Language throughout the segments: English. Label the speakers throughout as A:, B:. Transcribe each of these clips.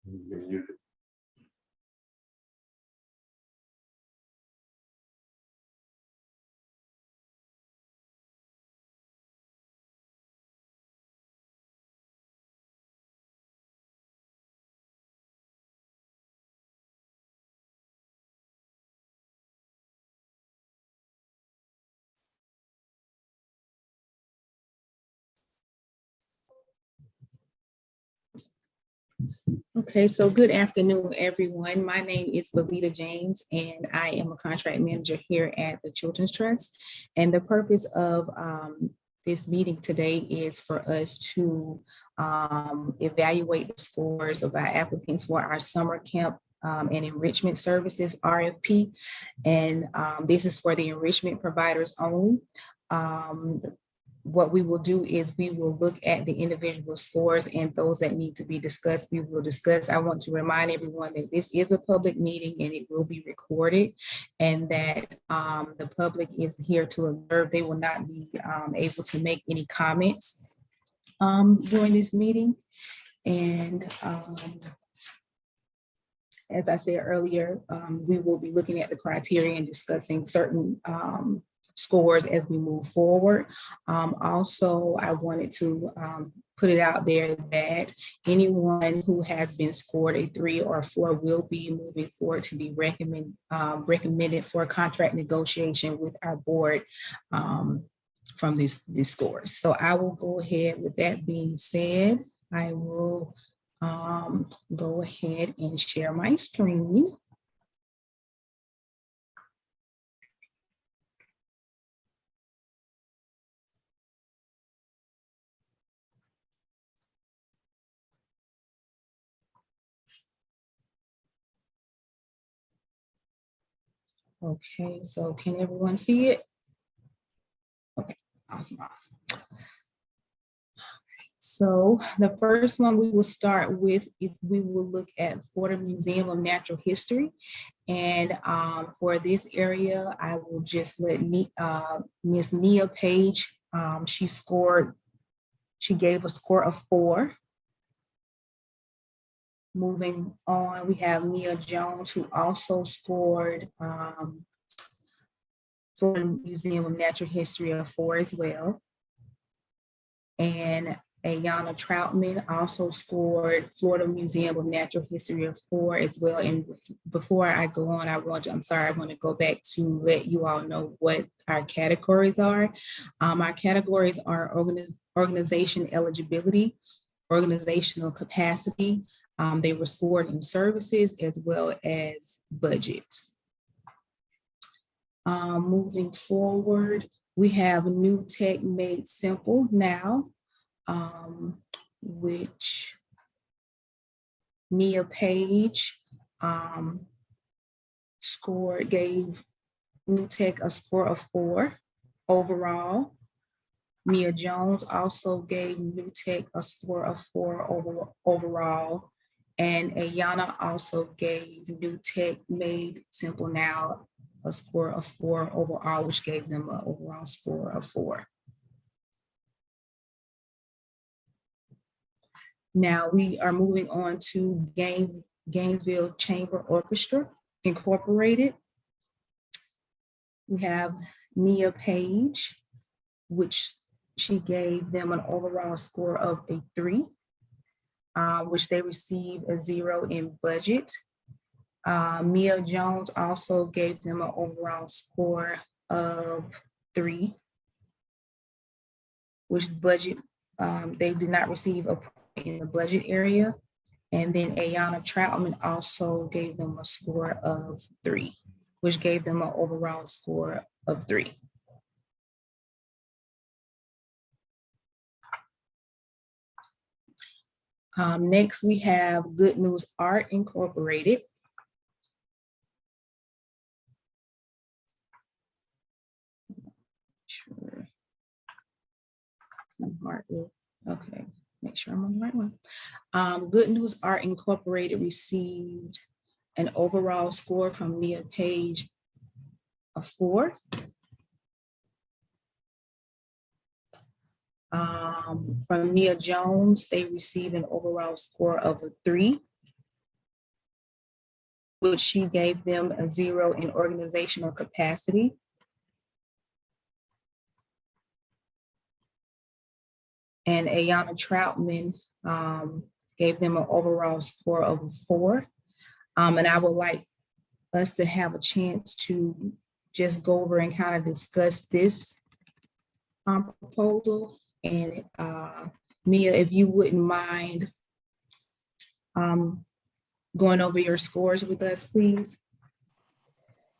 A: You're muted.
B: Okay, so good afternoon, everyone. My name is Belita James, and I am a contract manager here at the Children's Trust. And the purpose of this meeting today is for us to evaluate the scores of our applicants for our summer camp and enrichment services, RFP. And this is for the enrichment providers only. What we will do is we will look at the individual scores, and those that need to be discussed, we will discuss. I want to remind everyone that this is a public meeting and it will be recorded, and that the public is here to observe. They will not be able to make any comments during this meeting. And as I said earlier, we will be looking at the criteria and discussing certain scores as we move forward. Also, I wanted to put it out there that anyone who has been scored a 3 or 4 will be moving forward to be recommended for a contract negotiation with our board from these scores. So I will go ahead. With that being said, I will go ahead and share my screen. Okay, so can everyone see it? Okay, awesome. So the first one we will start with is we will look at Florida Museum of Natural History. And for this area, I will just let Miss Nia Page, she gave a score of 4. Moving on, we have Mia Jones, who also scored Florida Museum of Natural History of 4 as well. And Ayana Troutman also scored Florida Museum of Natural History of 4 as well. And before I go on, I want to go back to let you all know what our categories are. Our categories are organization eligibility, organizational capacity. They were scored in services as well as budget. Moving forward, we have New Tech Made Simple Now, which Nia Page gave New Tech a score of 4 overall. Mia Jones also gave New Tech a score of 4 overall. And Ayana also gave New Tech Made Simple Now a score of 4 overall, which gave them an overall score of 4. Now we are moving on to Gainesville Chamber Orchestra Incorporated. We have Nia Page, which she gave them an overall score of a 3, which they received a 0 in budget. Mia Jones also gave them an overall score of 3, which budget, they did not receive a point in the budget area. And then Ayana Troutman also gave them a score of 3, which gave them an overall score of 3. Next, we have Good News Art Incorporated. Sure. Okay, make sure I'm on the right one. Good News Art Incorporated received an overall score from Nia Page of 4. From Mia Jones, they received an overall score of a 3. which she gave them a 0 in organizational capacity. And Ayana Troutman gave them an overall score of a 4. And I would like us to have a chance to just go over and kind of discuss this proposal. And Mia, if you wouldn't mind going over your scores with us, please.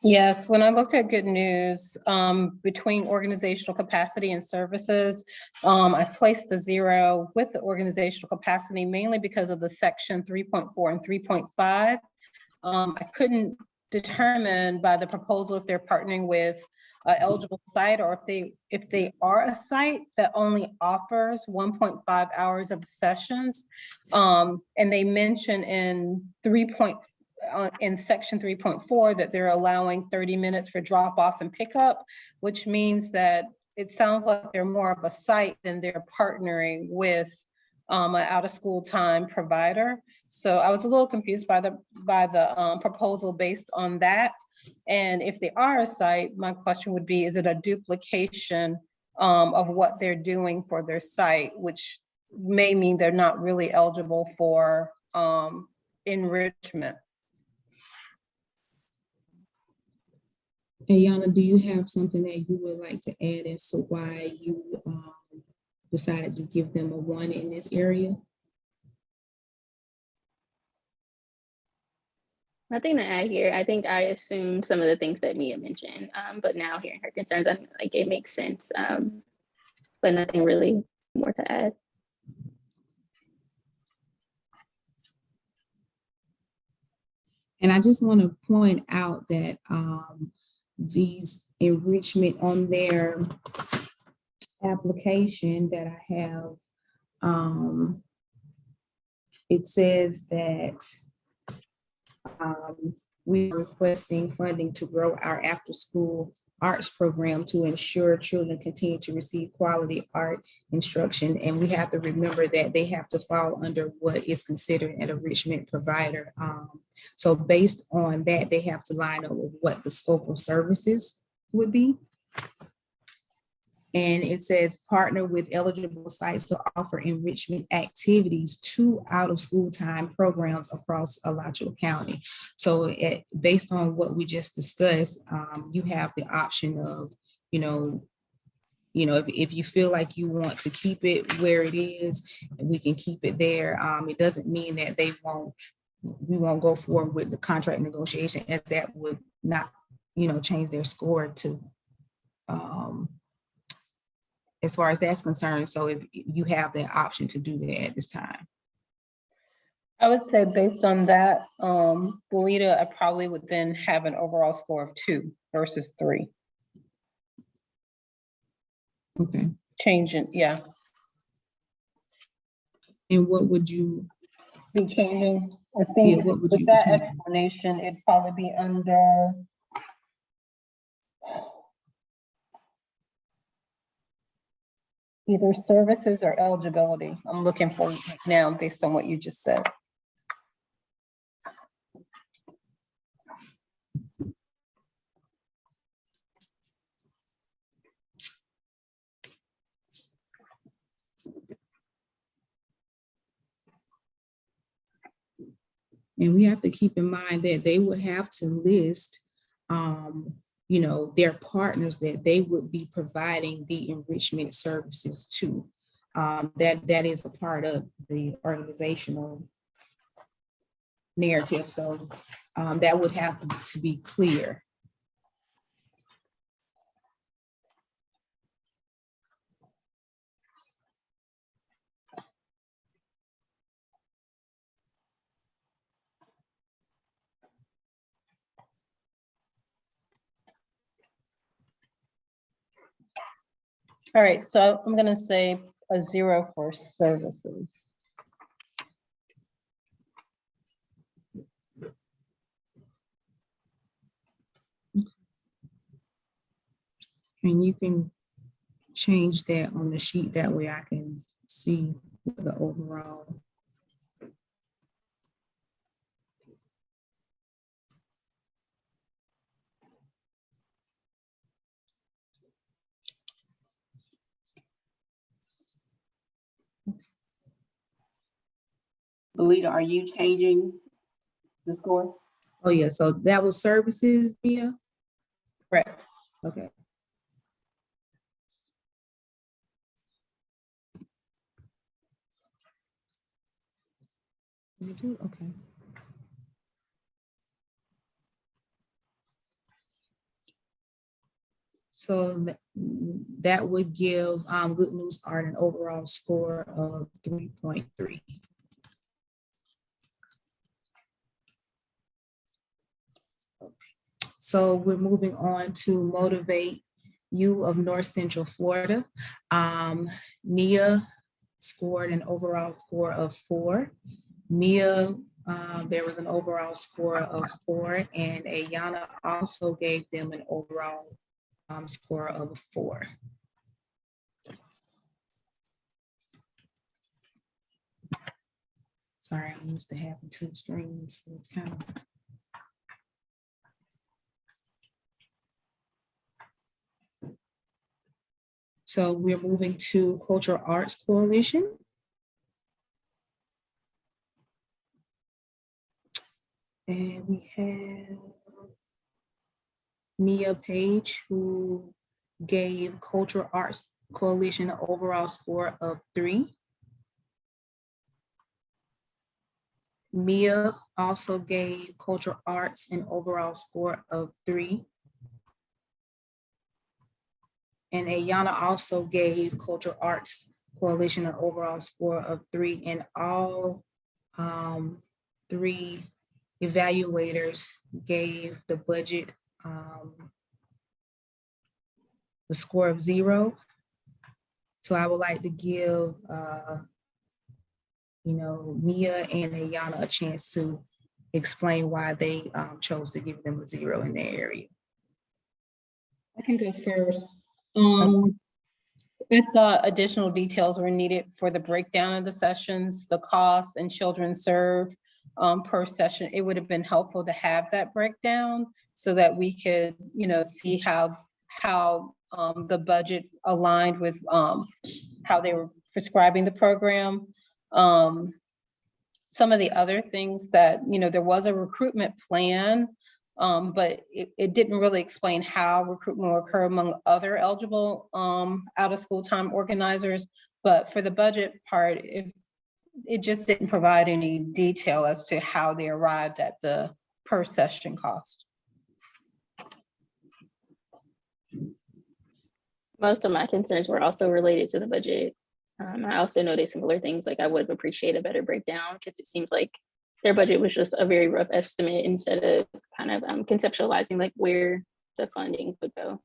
A: Yes, when I looked at good news, between organizational capacity and services, I placed the 0 with the organizational capacity mainly because of the section 3.4 and 3.5. I couldn't determine by the proposal if they're partnering with an eligible site or if they are a site that only offers 1.5 hours of sessions. And they mention in in section 3.4 that they're allowing 30 minutes for drop off and pickup, which means that it sounds like they're more of a site than they're partnering with an out of school time provider. So I was a little confused by the proposal based on that. And if they are a site, my question would be, is it a duplication of what they're doing for their site, which may mean they're not really eligible for enrichment.
B: Ayana, do you have something that you would like to add as to why you decided to give them a 1 in this area?
C: Nothing to add here. I think I assumed some of the things that Mia mentioned, but now hearing her concerns, I think like it makes sense, but nothing really more to add.
B: And I just want to point out that these enrichment on their application that I have, it says that we are requesting funding to grow our after-school arts program to ensure children continue to receive quality art instruction. And we have to remember that they have to fall under what is considered an enrichment provider. So based on that, they have to line up with what the scope of services would be. And it says partner with eligible sites to offer enrichment activities to out of school time programs across Alachua County. So based on what we just discussed, you have the option of, if you feel like you want to keep it where it is, we can keep it there. It doesn't mean that we won't go forward with the contract negotiation, as that would not, change their score to, as far as that's concerned. So if you have the option to do that at this time.
A: I would say based on that, Galita, I probably would then have an overall score of 2 versus 3.
B: Okay.
A: Changing, yeah.
B: And what would you
A: be changing? I think with that explanation, it'd probably be under either services or eligibility. I'm looking for it now based on what you just said.
B: And we have to keep in mind that they would have to list, their partners that they would be providing the enrichment services to. That is a part of the organizational narrative. So that would have to be clear.
A: All right, so I'm gonna say a 0 for services.
B: And you can change that on the sheet, that way I can see the overall.
D: Belita, are you changing the score?
B: Oh, yeah, so that was services, Mia?
A: Correct.
B: Okay. You do? Okay. So that would give Good News Art an overall score of 3.3. So we're moving on to Motivate You of North Central Florida. Nia scored an overall score of 4. Mia, there was an overall score of 4, and Ayana also gave them an overall score of 4. Sorry, I'm used to having 2 screens, so it's kind of. So we're moving to Cultural Arts Coalition. And we have Mia Page, who gave Cultural Arts Coalition an overall score of 3. Mia also gave Cultural Arts an overall score of 3. And Ayana also gave Cultural Arts Coalition an overall score of 3. And all 3 evaluators gave the budget the score of 0. So I would like to give Mia and Ayana a chance to explain why they chose to give them a 0 in their area.
A: I can go first. I thought additional details were needed for the breakdown of the sessions, the cost and children served per session. It would have been helpful to have that breakdown so that we could, see how the budget aligned with how they were prescribing the program. Some of the other things that, there was a recruitment plan, but it didn't really explain how recruitment will occur among other eligible out of school time organizers. But for the budget part, it just didn't provide any detail as to how they arrived at the per session cost.
C: Most of my concerns were also related to the budget. I also noticed similar things, like I would have appreciated a better breakdown because it seems like their budget was just a very rough estimate instead of kind of conceptualizing like where the funding would go.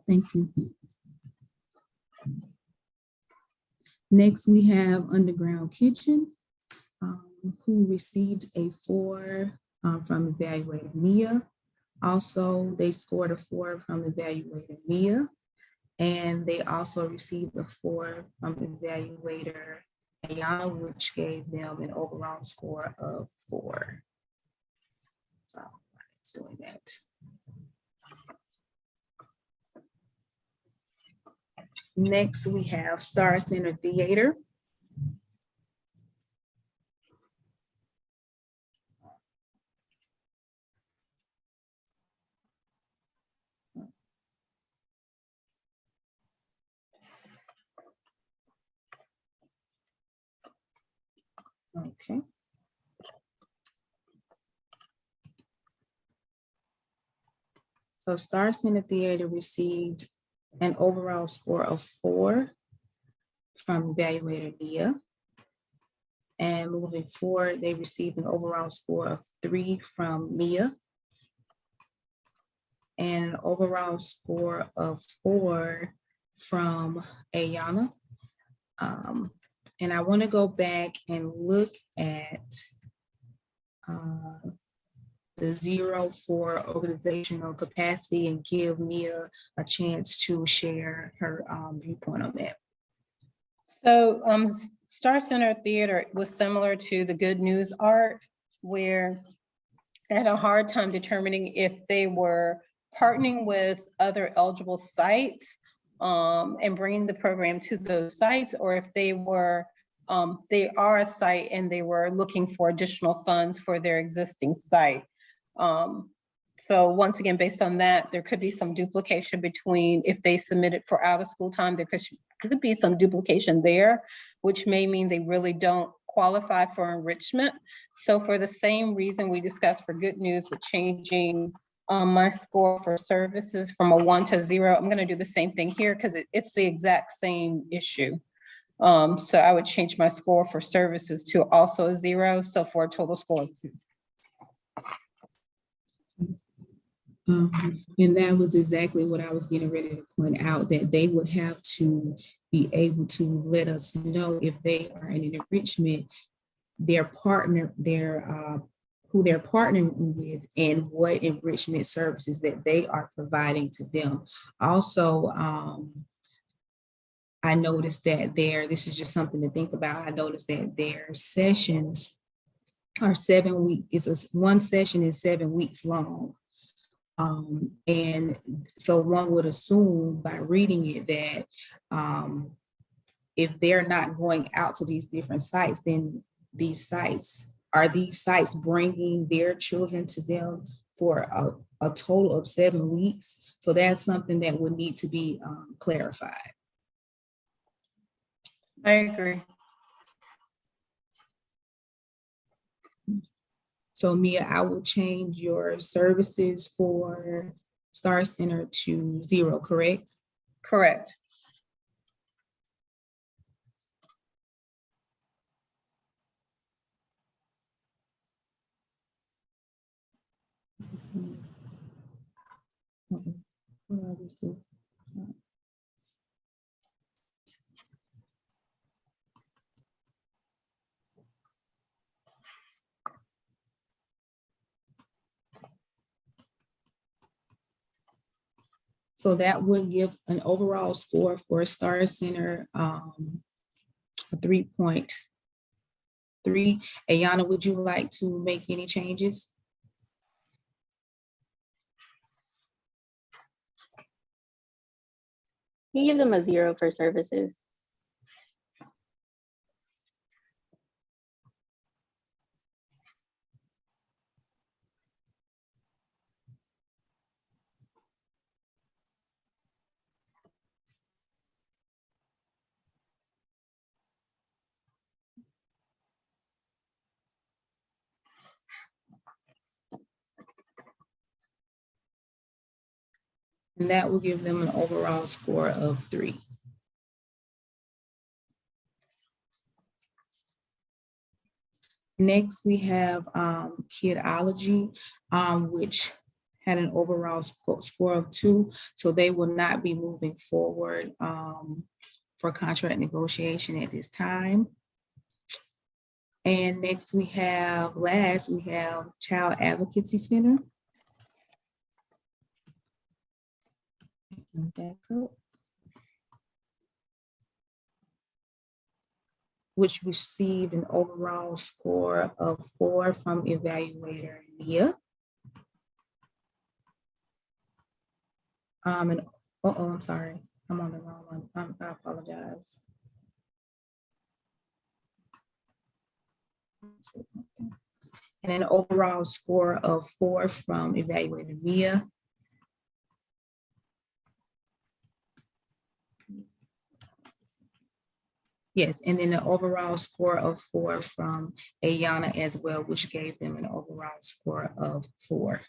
B: Thank you. Next, we have Underground Kitchen, who received a 4 from evaluator Mia. Also, they scored a 4 from evaluator Mia. And they also received a 4 from evaluator Ayana, which gave them an overall score of 4. So it's doing that. Next, we have Star Center Theater. Okay. So Star Center Theater received an overall score of 4 from evaluator Nia. And moving forward, they received an overall score of 3 from Mia. And an overall score of 4 from Ayana. And I want to go back and look at the 0 for organizational capacity and give Mia a chance to share her viewpoint on that.
A: So Star Center Theater was similar to the Good News Art, where I had a hard time determining if they were partnering with other eligible sites and bringing the program to those sites, or if they were They are a site and they were looking for additional funds for their existing site. So once again, based on that, there could be some duplication between if they submitted for out of school time, there could be some duplication there, which may mean they really don't qualify for enrichment. So for the same reason we discussed for good news with changing my score for services from a 1 to 0, I'm gonna do the same thing here because it's the exact same issue. So I would change my score for services to also a 0, so for a total score of 2.
B: And that was exactly what I was getting ready to point out, that they would have to be able to let us know if they are in an enrichment, their partner, who they're partnering with, and what enrichment services that they are providing to them. Also, I noticed that this is just something to think about. I noticed that their sessions are 7 weeks. One session is 7 weeks long. And so one would assume by reading it that if they're not going out to these different sites, then these sites bringing their children to them for a total of 7 weeks? So that's something that would need to be clarified.
A: I agree.
B: So Mia, I will change your services for Star Center to 0, correct?
A: Correct.
B: So that would give an overall score for Star Center, a 3.3. Ayana, would you like to make any changes?
C: You give them a 0 for services.
B: And that will give them an overall score of 3. Next, we have Kidology, which had an overall score of 2. So they will not be moving forward for contract negotiation at this time. And next we have Child Advocacy Center. Which received an overall score of 4 from evaluator Nia. I'm sorry, I'm on the wrong one. I apologize. And an overall score of 4 from evaluator Mia. Yes, and then an overall score of 4 from Ayana as well, which gave them an overall score of 4.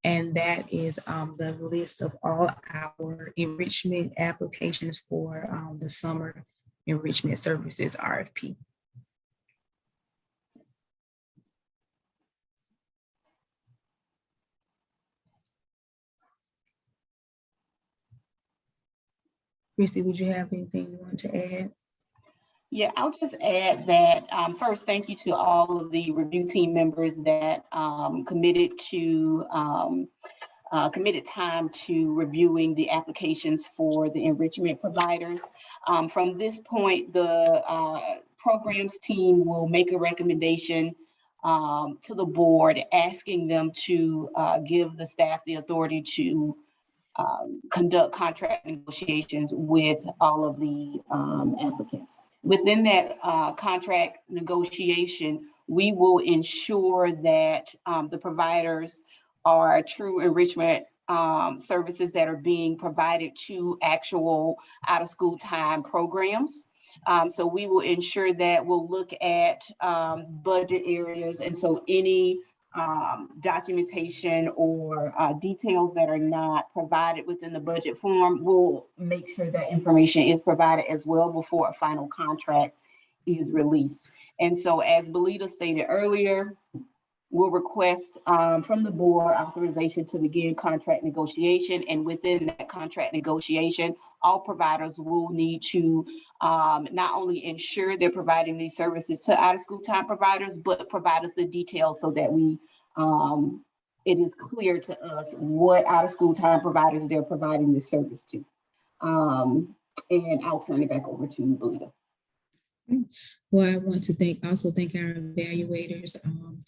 B: And that is the list of all our enrichment applications for the summer enrichment services RFP. Chrissy, would you have anything you want to add?
D: Yeah, I'll just add that first, thank you to all of the review team members that committed time to reviewing the applications for the enrichment providers. From this point, the programs team will make a recommendation to the board, asking them to give the staff the authority to conduct contract negotiations with all of the applicants. Within that contract negotiation, we will ensure that the providers are true enrichment services that are being provided to actual out-of-school time programs. So we will ensure that we'll look at budget areas. And so any documentation or details that are not provided within the budget form, we'll make sure that information is provided as well before a final contract is released. And so as Belita stated earlier, we'll request from the board authorization to begin contract negotiation. And within that contract negotiation, all providers will need to not only ensure they're providing these services to out-of-school time providers, but provide us the details so that we it is clear to us what out-of-school time providers they're providing this service to. And I'll turn it back over to you, Belita.
B: Well, I want to also thank our evaluators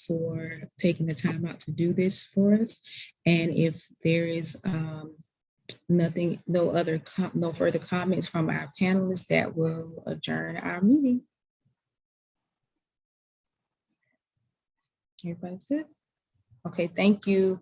B: for taking the time out to do this for us. And if there is no further comments from our panelists, that will adjourn our meeting. Everybody's good? Okay, thank you.